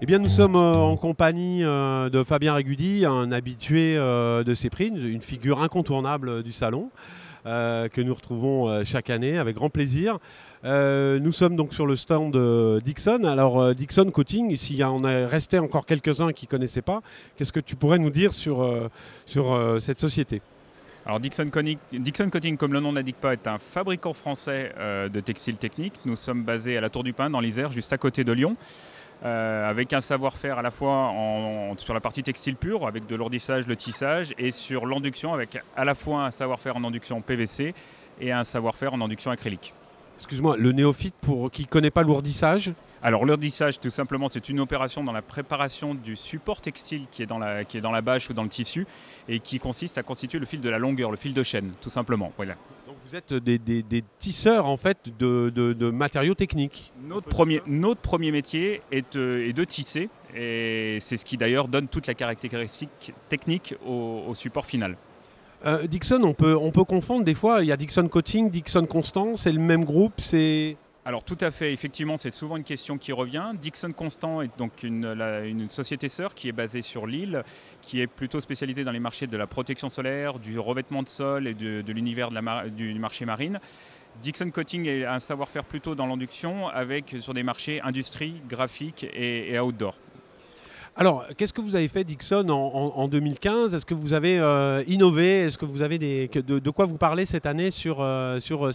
bien, nous sommes en compagnie de Fabien Régudi, un habitué de Cprint, une figure incontournable du salon, que nous retrouvons chaque année avec grand plaisir. Nous sommes donc sur le stand de Dixon. Alors Dixon Coating, s'il en est resté encore quelques-uns qui ne connaissaient pas, qu'est-ce que tu pourrais nous dire sur cette société ? Alors Dixon Coating, comme le nom n'indique pas, est un fabricant français de textiles techniques. Nous sommes basés à la Tour du Pin, dans l'Isère, juste à côté de Lyon, avec un savoir-faire à la fois sur la partie textile pure, avec de l'ourdissage, le tissage, et sur l'enduction, avec à la fois un savoir-faire en enduction PVC et un savoir-faire en enduction acrylique. Excuse-moi, le néophyte pour qui ne connaît pas l'ourdissage ? Alors l'ourdissage, tout simplement, c'est une opération dans la préparation du support textile qui est dans la bâche ou dans le tissu et qui consiste à constituer le fil de la longueur, le fil de chaîne, tout simplement. Voilà. Donc vous êtes des tisseurs en fait de matériaux techniques. Notre premier métier est de tisser, et c'est ce qui d'ailleurs donne toute la caractéristique technique au support final. Dixon, on peut confondre des fois, il y a Dixon Coating, Dixon Constant, c'est le même groupe, c'est... Alors tout à fait, effectivement, c'est souvent une question qui revient. Dixon Constant est donc une société sœur qui est basée sur Lille, qui est plutôt spécialisée dans les marchés de la protection solaire, du revêtement de sol et de l'univers du marché marine. Dixon Coating est un savoir-faire plutôt dans l'induction, sur des marchés industrie, graphique et outdoor. Alors, qu'est-ce que vous avez fait, Dixon, en 2015 ? Est-ce que vous avez innové ? Est-ce que vous avez de quoi vous parlez cette année sur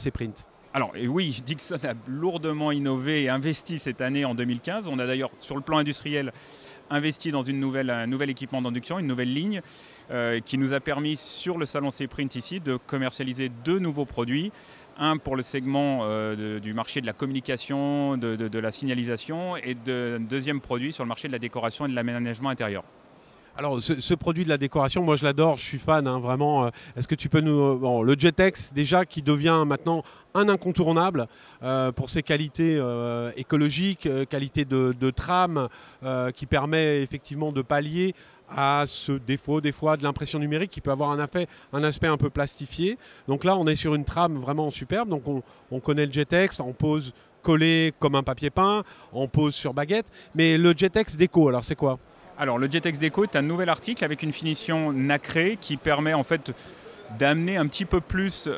Cprint ? Alors oui, Dixon a lourdement innové et investi cette année en 2015. On a d'ailleurs, sur le plan industriel, investi dans un nouvel équipement d'induction, une nouvelle ligne, qui nous a permis, sur le salon Cprint ici, de commercialiser 2 nouveaux produits. Un pour le segment du marché de la communication, de la signalisation, et un deuxième produit sur le marché de la décoration et de l'aménagement intérieur. Alors ce produit de la décoration, moi je l'adore, je suis fan, hein, vraiment. Est-ce que tu peux nous... Bon, le Jetex déjà qui devient maintenant un incontournable pour ses qualités écologiques, qualité de trame, qui permet effectivement de pallier à ce défaut des fois de l'impression numérique qui peut avoir un aspect un peu plastifié. Donc là on est sur une trame vraiment superbe, donc on connaît le Jetex, on pose collé comme un papier peint, on pose sur baguette, mais le Jetex Déco, alors c'est quoi ? Alors le Jetex Déco est un nouvel article avec une finition nacrée qui permet en fait d'amener un petit peu plus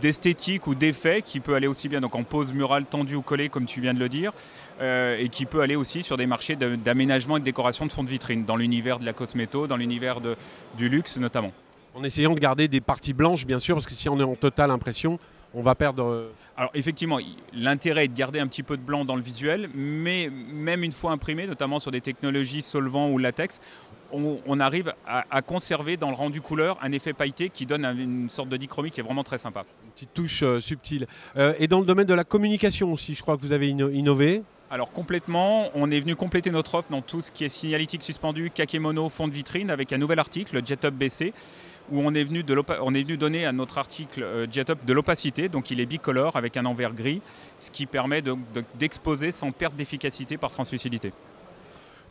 d'esthétique ou d'effet, qui peut aller aussi bien donc en pose murale tendue ou collée comme tu viens de le dire, et qui peut aller aussi sur des marchés d'aménagement et de décoration de fond de vitrine, dans l'univers de la cosméto, dans l'univers du luxe notamment. En essayant de garder des parties blanches bien sûr, parce que si on est en totale impression, on va perdre... Alors effectivement, l'intérêt est de garder un petit peu de blanc dans le visuel, mais même une fois imprimé, notamment sur des technologies solvant ou latex, on arrive à conserver dans le rendu couleur un effet pailleté qui donne une sorte de dichromie qui est vraiment très sympa. Une petite touche subtile. Et dans le domaine de la communication aussi, je crois que vous avez innové. Alors complètement, on est venu compléter notre offre dans tout ce qui est signalétique suspendu, kakémono, fond de vitrine, avec un nouvel article, le Jet Up BC, où on est venu donner à notre article Jet Up de l'opacité, donc il est bicolore avec un envers gris, ce qui permet d'exposer sans perte d'efficacité par translucidité.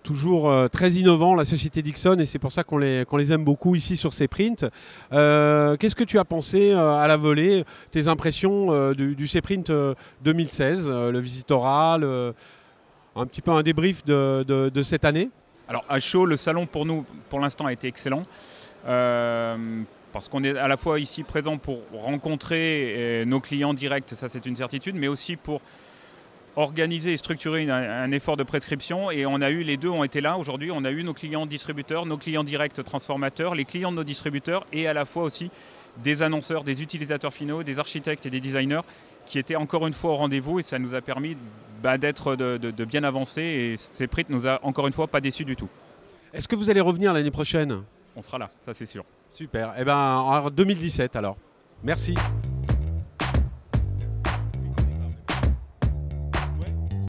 Toujours très innovant la société Dixon, et c'est pour ça qu'on les aime beaucoup ici sur Cprint. Qu'est-ce que tu as pensé à la volée, tes impressions du Cprint 2016, le Visitora, un petit peu un débrief de cette année ? Alors à chaud, le salon pour nous, pour l'instant, a été excellent. Parce qu'on est à la fois ici présent pour rencontrer nos clients directs, ça c'est une certitude, mais aussi pour organiser et structurer un effort de prescription, et les deux ont été là aujourd'hui. On a eu nos clients distributeurs, nos clients directs transformateurs, les clients de nos distributeurs, et à la fois aussi des annonceurs, des utilisateurs finaux, des architectes et des designers qui étaient encore une fois au rendez-vous, et ça nous a permis de bien avancer, et Cprint nous a encore une fois pas déçus du tout. Est-ce que vous allez revenir l'année prochaine ? On sera là, ça c'est sûr. Super, et en 2017 alors. Merci.